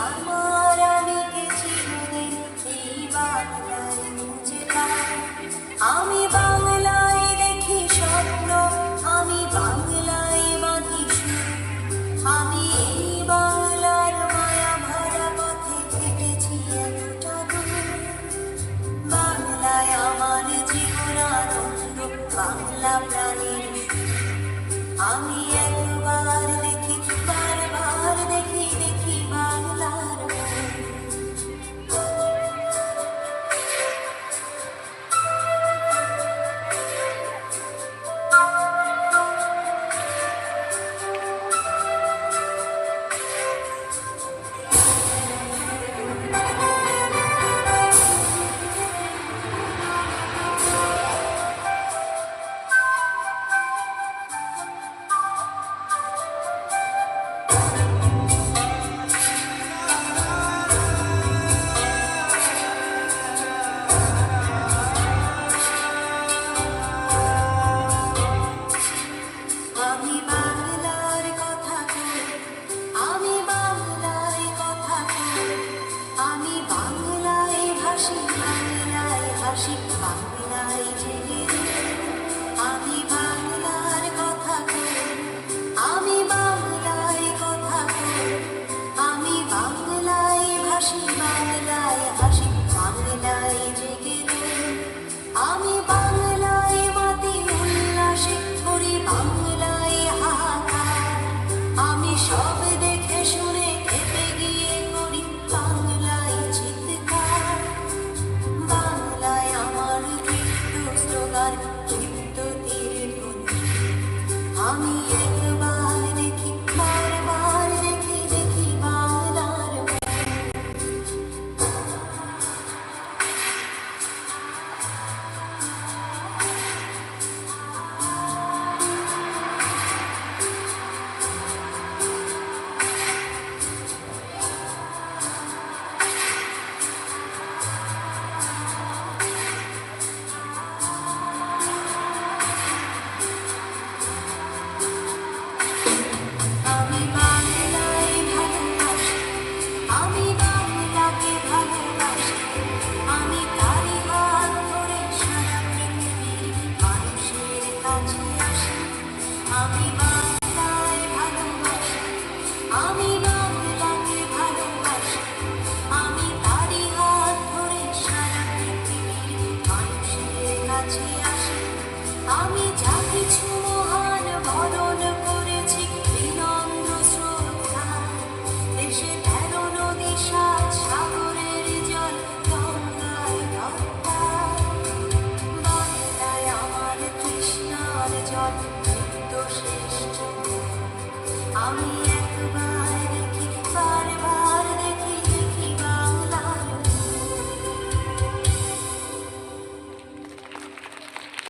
আমার আমি কে চিরদিন এই বাংলায় বুঝলাম। আমি বাংলায় দেখি স্বপ্ন, আমি বাংলায় বাঁধি সুর। আমি এই বাংলার মায়া ভরা পথে হেঁটেছি এতটা দূর। বাংলায় আমার জীবন আনন্দ, বাংলা প্রাণের সুর। আমি একবার দেখি, বারবার দেখি, দেখি বাংলার মন। আমি বাংলার কথা কই, আমি বাংলায় কথা কই, আমি বাংলায় ভাসি, বাংলায় হাসি।